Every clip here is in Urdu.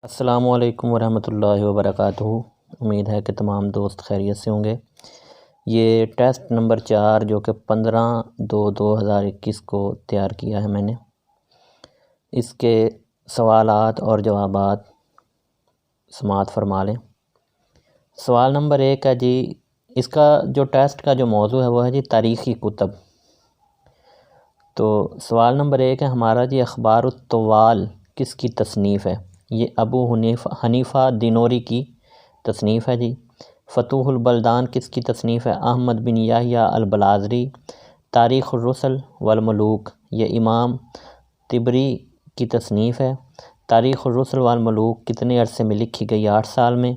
السلام علیکم ورحمۃ اللہ وبرکاتہ۔ امید ہے کہ تمام دوست خیریت سے ہوں گے۔ یہ ٹیسٹ نمبر 4 جو کہ 15/2/2021 کو تیار کیا ہے میں نے، اس کے سوالات اور جوابات سماعت فرما لیں۔ سوال نمبر 1 ہے جی، اس کا جو ٹیسٹ کا جو موضوع ہے وہ ہے جی تاریخی کتب۔ تو سوال نمبر 1 ہے ہمارا جی، اخبار الطوال کس کی تصنیف ہے؟ یہ ابو حنیفہ دینوری کی تصنیف ہے جی۔ فتوح البلدان کس کی تصنیف ہے؟ احمد بن یحییٰ البلازری۔ تاریخ الرسل والملوک یہ امام طبری کی تصنیف ہے۔ تاریخ الرسل والملوک کتنے عرصے میں لکھی گئی؟ 8 سال میں۔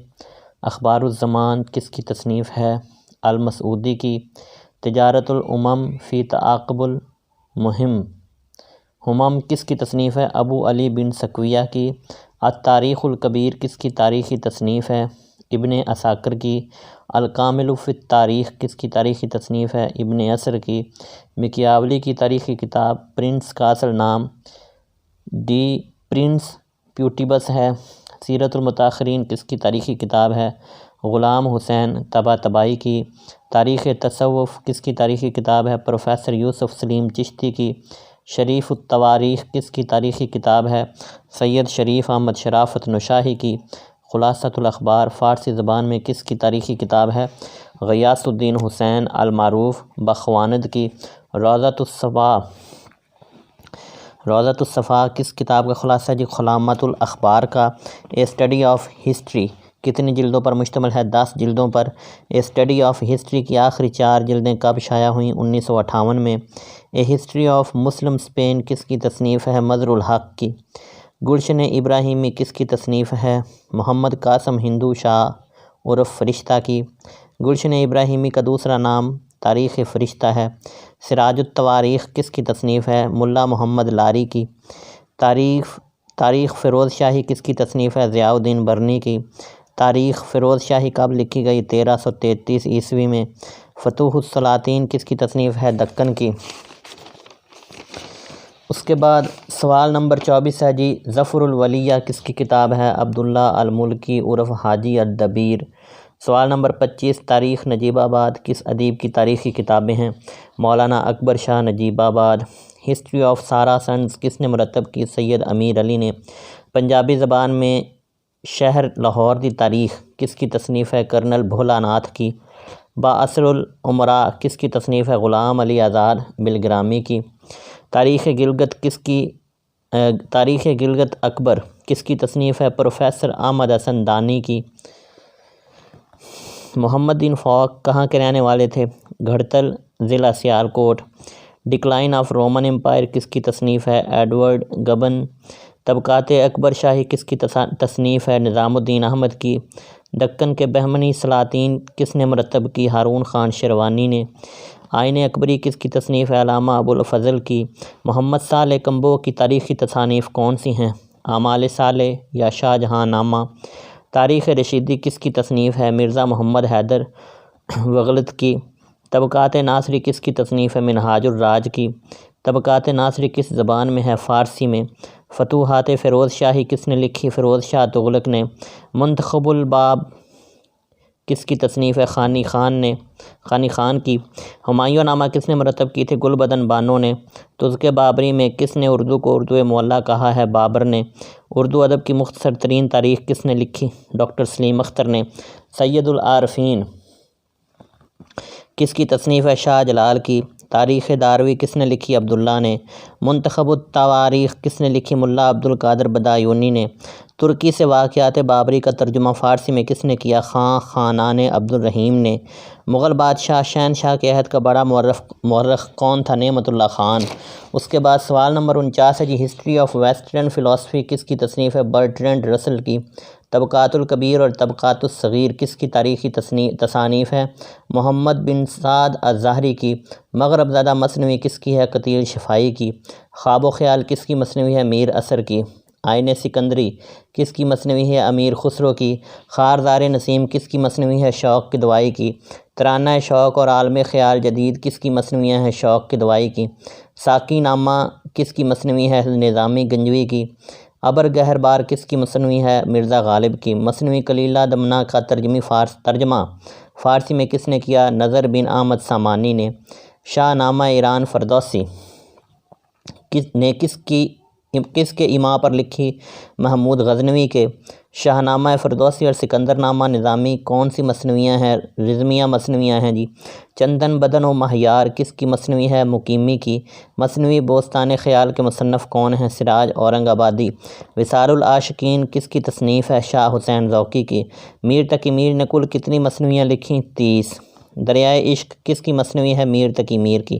اخبار الزمان کس کی تصنیف ہے؟ المسعودی کی۔ تجارت الامم فی تعاقب المہم کس کی تصنیف ہے؟ ابو علی بن سکویہ کی۔ التاریخ الکبیر کس کی تاریخی تصنیف ہے؟ ابن عساکر کی۔ الکامل فی التاریخ کس کی تاریخی تصنیف ہے؟ ابن عصر کی۔ مکیاولی کی تاریخی کتاب پرنس کا اصل نام ڈی پرنس پیوٹیبس ہے۔ سیرت المتاخرین کس کی تاریخی کتاب ہے؟ غلام حسین طباطبائی کی۔ تاریخ تصوف کس کی تاریخی کتاب ہے؟ پروفیسر یوسف سلیم چشتی کی۔ شریف التواریخ کس کی تاریخی کتاب ہے؟ سید شریف احمد شرافت نشاہی کی۔ خلاصۃ الاخبار فارسی زبان میں کس کی تاریخی کتاب ہے؟ غیاث الدین حسین المعروف بخواند کی۔ روضۃ الصفا کس کتاب کا خلاصہ ہے جی؟ خلامت الاخبار کا۔ اے اسٹڈی آف ہسٹری کتنی جلدوں پر مشتمل ہے؟ 10 جلدوں پر۔ اے اسٹڈی آف ہسٹری کی آخری 4 جلدیں کب شائع ہوئیں؟ 1958 میں۔ اے ہسٹری آف مسلم اسپین کس کی تصنیف ہے؟ مظہر الحق کی۔ گلشن ابراہیمی کس کی تصنیف ہے؟ محمد قاسم ہندو شاہ عرف فرشتہ کی۔ گلشن ابراہیمی کا دوسرا نام تاریخ فرشتہ ہے۔ سراج التواریخ کس کی تصنیف ہے؟ ملا محمد لاری کی۔ تاریخ فیروز شاہی کس کی تصنیف ہے؟ ضیاء الدین برنی کی۔ تاریخ فیروز شاہی کب لکھی گئی؟ 1333 عیسوی میں۔ فتوح السلاطین کس کی تصنیف ہے؟ دکن کی۔ اس کے بعد سوال نمبر 24 ہے جی، ظفر الولیہ کس کی کتاب ہے؟ عبداللہ الملکی عرف حاجی الدبیر۔ سوال نمبر 25، تاریخ نجیب آباد کس ادیب کی تاریخی کتابیں ہیں؟ مولانا اکبر شاہ نجیب آباد۔ ہسٹری آف ساراسنز کس نے مرتب کی؟ سید امیر علی نے۔ پنجابی زبان میں شہر لاہور دی تاریخ کس کی تصنیف ہے؟ کرنل بھولا ناتھ کی۔ بااثر الامراء کس کی تصنیف ہے؟ غلام علی آزاد بلگرامی کی۔ تاریخ گلگت اکبر کس کی تصنیف ہے؟ پروفیسر احمد حسن دانی کی۔ محمد بن فوق کہاں کے رہنے والے تھے؟ گھڑتل ضلع Sialkot. Decline of Roman empire کس کی تصنیف ہے؟ Edward Gibbon. طبقات اکبر شاہی کس کی تصنیف ہے؟ نظام الدین احمد کی۔ دکن کے بہمنی سلاطین کس نے مرتب کی؟ ہارون خان شیروانی نے۔ آئین اکبری کس کی تصنیف ہے؟ علامہ ابوالفضل کی۔ محمد صالح کمبو کی تاریخی تصانیف کون سی ہیں؟ اعمال صالح یا شاہ جہاں نامہ۔ تاریخ رشیدی کس کی تصنیف ہے؟ مرزا محمد حیدر وغلت کی۔ طبقات ناصری کس کی تصنیف ہے؟ منہاج الراج کی۔ طبقات ناصری کس زبان میں ہے؟ فارسی میں۔ فتوحات فیروز شاہی کس نے لکھی؟ فیروز شاہ تغلق نے۔ منتخب الباب کس کی تصنیف ہے؟ خانی خان کی۔ ہمایوں نامہ کس نے مرتب کی تھی؟ گل بدن بانو نے۔ تذکرہ بابری میں کس نے اردو کو اردو معلیٰ کہا ہے؟ بابر نے۔ اردو ادب کی مختصر ترین تاریخ کس نے لکھی؟ ڈاکٹر سلیم اختر نے۔ سید العارفین کس کی تصنیف ہے؟ شاہ جلال کی۔ تاریخ داروی کس نے لکھی؟ عبداللہ نے۔ منتخب التواریخ کس نے لکھی؟ ملا عبد القادر بدایونی نے۔ ترکی سے واقعات بابری کا ترجمہ فارسی میں کس نے کیا؟ خانان عبد الرحیم نے۔ مغل بادشاہ شہنشاہ کے عہد کا بڑا مورخ کون تھا؟ نعمت اللہ خان۔ اس کے بعد سوال نمبر 49 ہے جی، ہسٹری آف ویسٹرن فلاسفی کس کی تصنیف ہے؟ برٹرینڈ رسل کی۔ طبقات الکبیر اور طبقات الصغیر کس کی تاریخی تصانیف ہے؟ محمد بن سعد الظاہری کی۔ مغرب زدہ مثنوی کس کی ہے؟ قتیل شفائی کی۔ خواب و خیال کس کی مثنوی ہے؟ میر اثر کی۔ آئین سکندری کس کی مثنوی ہے؟ امیر خسرو کی۔ خارزار نسیم کس کی مثنوی ہے؟ شوق کی دوائی کی۔ ترانہ شوق اور عالم خیال جدید کس کی مثنویاں ہیں؟ شوق کی دوائی کی۔ ساقی نامہ کس کی مثنوی ہے؟ نظامی گنجوی کی۔ ابر گہر بار کس کی مصنوعی ہے؟ مرزا غالب کی۔ مثنوی کلیلہ دمنہ کا ترجمہ فارسی میں کس نے کیا؟ نظر بن احمد سامانی نے۔ شاہ نامہ ایران فردوسی نے کس کے ایما پر لکھی؟ محمود غزنوی کے۔ شاہ نامہ فردوسی اور سکندر نامہ نظامی کون سی مصنوعیاں ہیں؟ رزمیہ مصنوعیاں ہیں جی۔ چندن بدن و مہیار کس کی مصنوعی ہے؟ مقیمی کی۔ مصنوعی بوستان خیال کے مصنف کون ہیں؟ سراج اورنگ آبادی۔ وصال العاشقین کس کی تصنیف ہے؟ شاہ حسین ذوقی کی۔ میر تقی میر نے کل کتنی مصنوعیاں لکھیں؟ 30۔ دریائے عشق کس کی مصنوعی ہے؟ میر تقی میر کی۔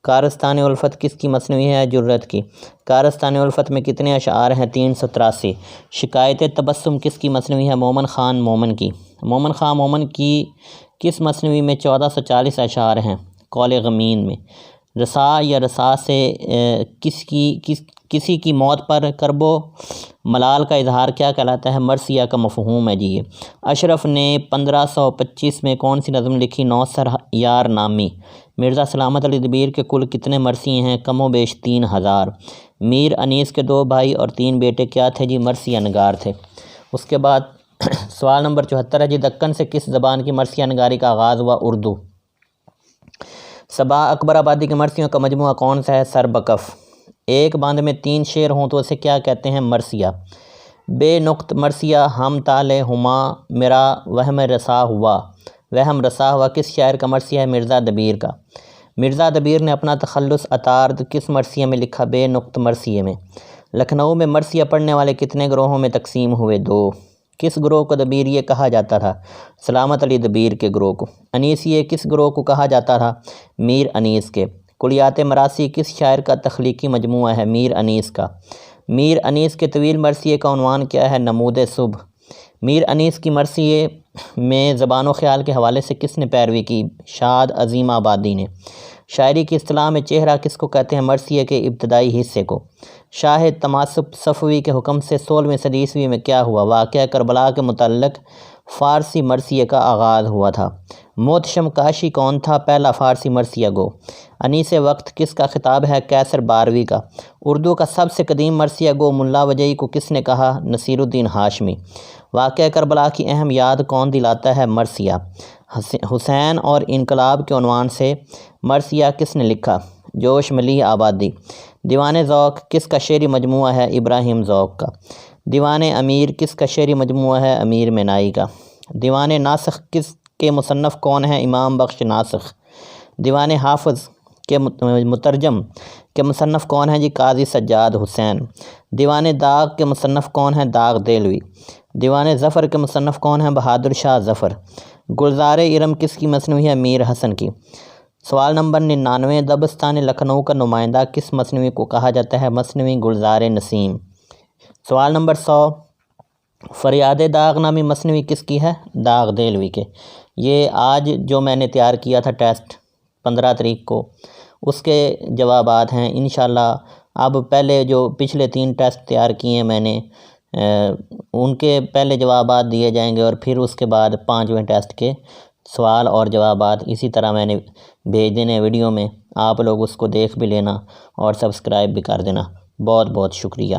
کارستان الفت کس کی مصنوعی ہے؟ جرت کی۔ کارستان الفت میں کتنے اشعار ہیں؟ 383۔ شکایت تبسم کس کی مصنوعی ہے؟ مومن خان مومن کی۔ مومن خان مومن کی کس مصنوعی میں 1440 اشعار ہیں؟ قول غمین میں۔ رسا یا رسا سے کسی کی موت پر کرب و ملال کا اظہار کیا کہلاتا ہے؟ مرثیہ کا مفہوم ہے جی یہ۔ اشرف نے 1525 میں کون سی نظم لکھی؟ نوسر یار نامی۔ مرزا سلامت علی دبیر کے کل کتنے مرثیے ہیں؟ کم و بیش 3000۔ میر انیس کے 2 بھائی اور 3 بیٹے کیا تھے جی؟ مرثیہ نگار تھے۔ اس کے بعد سوال نمبر 74 ہے جی، دکن سے کس زبان کی مرثیہ نگاری کا آغاز ہوا؟ اردو۔ صبا اکبر آبادی کے مرثیوں کا مجموعہ کون سا ہے؟ سربکف۔ ایک بند میں 3 شعر ہوں تو اسے کیا کہتے ہیں؟ مرثیہ۔ بے نقط مرثیہ ہم تالے ہما میرا وہم رسا ہوا کس شاعر کا مرثیہ ہے؟ مرزا دبیر کا۔ مرزا دبیر نے اپنا تخلص عطارد کس مرثیے میں لکھا؟ بے نقط مرثیے میں۔ لکھنؤ میں مرثیہ پڑھنے والے کتنے گروہوں میں تقسیم ہوئے؟ 2۔ کس گروہ کو دبیریہ کہا جاتا تھا؟ سلامت علی دبیر کے گروہ کو۔ انیسیہ کس گروہ کو کہا جاتا تھا؟ میر انیس کے۔ کلیات مراثی کس شاعر کا تخلیقی مجموعہ ہے؟ میر انیس کا۔ میر انیس کے طویل مرثیے کا عنوان کیا ہے؟ نمود صبح۔ میر انیس کی مرثیے میں زبان و خیال کے حوالے سے کس نے پیروی کی؟ شاد عظیم آبادی نے۔ شاعری کی اصطلاح میں چہرہ کس کو کہتے ہیں؟ مرثیے کے ابتدائی حصے کو۔ شاہ تماسپ صفوی کے حکم سے 16ویں صدی عیسوی میں کیا ہوا؟ واقعہ کربلا کے متعلق فارسی مرثیے کا آغاز ہوا تھا۔ محتشم کاشی کون تھا؟ پہلا فارسی مرثیہ گو۔ انیس وقت کس کا خطاب ہے؟ کیسر باروی کا۔ اردو کا سب سے قدیم مرثیہ گو ملا وجہی کو کس نے کہا؟ نصیر الدین ہاشمی۔ واقعہ کربلا کی اہم یاد کون دلاتا ہے؟ مرثیہ۔ حسین اور انقلاب کے عنوان سے مرثیہ کس نے لکھا؟ جوش ملیح آبادی۔ دیوان ذوق کس کا شعری مجموعہ ہے؟ ابراہیم ذوق کا۔ دیوان امیر کس کا شعری مجموعہ ہے؟ امیر مینائی کا۔ دیوان ناسخ کس کے مصنف کون ہیں؟ امام بخش ناسخ۔ دیوان حافظ کے مترجم کے مصنف کون ہیں جی؟ قاضی سجاد حسین۔ دیوان داغ کے مصنف کون ہیں؟ داغ دہلوی۔ دیوان ظفر کے مصنف کون ہیں؟ بہادر شاہ ظفر۔ گلزار ارم کس کی مصنوعی ہے؟ میر حسن کی۔ سوال نمبر 99، دبستان لکھنؤ کا نمائندہ کس مصنوعی کو کہا جاتا ہے؟ مصنوعی گلزار نسیم۔ سوال نمبر 100، فریاد داغ نامی مصنوعی کس کی ہے؟ داغ دہلوی کے۔ یہ آج جو میں نے تیار کیا تھا ٹیسٹ 15 تاریخ کو، اس کے جوابات ہیں انشاءاللہ۔ اب پہلے جو پچھلے 3 ٹیسٹ تیار کیے ہیں میں نے، ان کے پہلے جوابات دیے جائیں گے، اور پھر اس کے بعد 5ویں ٹیسٹ کے سوال اور جوابات اسی طرح میں نے بھیج دینے ویڈیو میں۔ آپ لوگ اس کو دیکھ بھی لینا اور سبسکرائب بھی کر دینا۔ بہت بہت شکریہ۔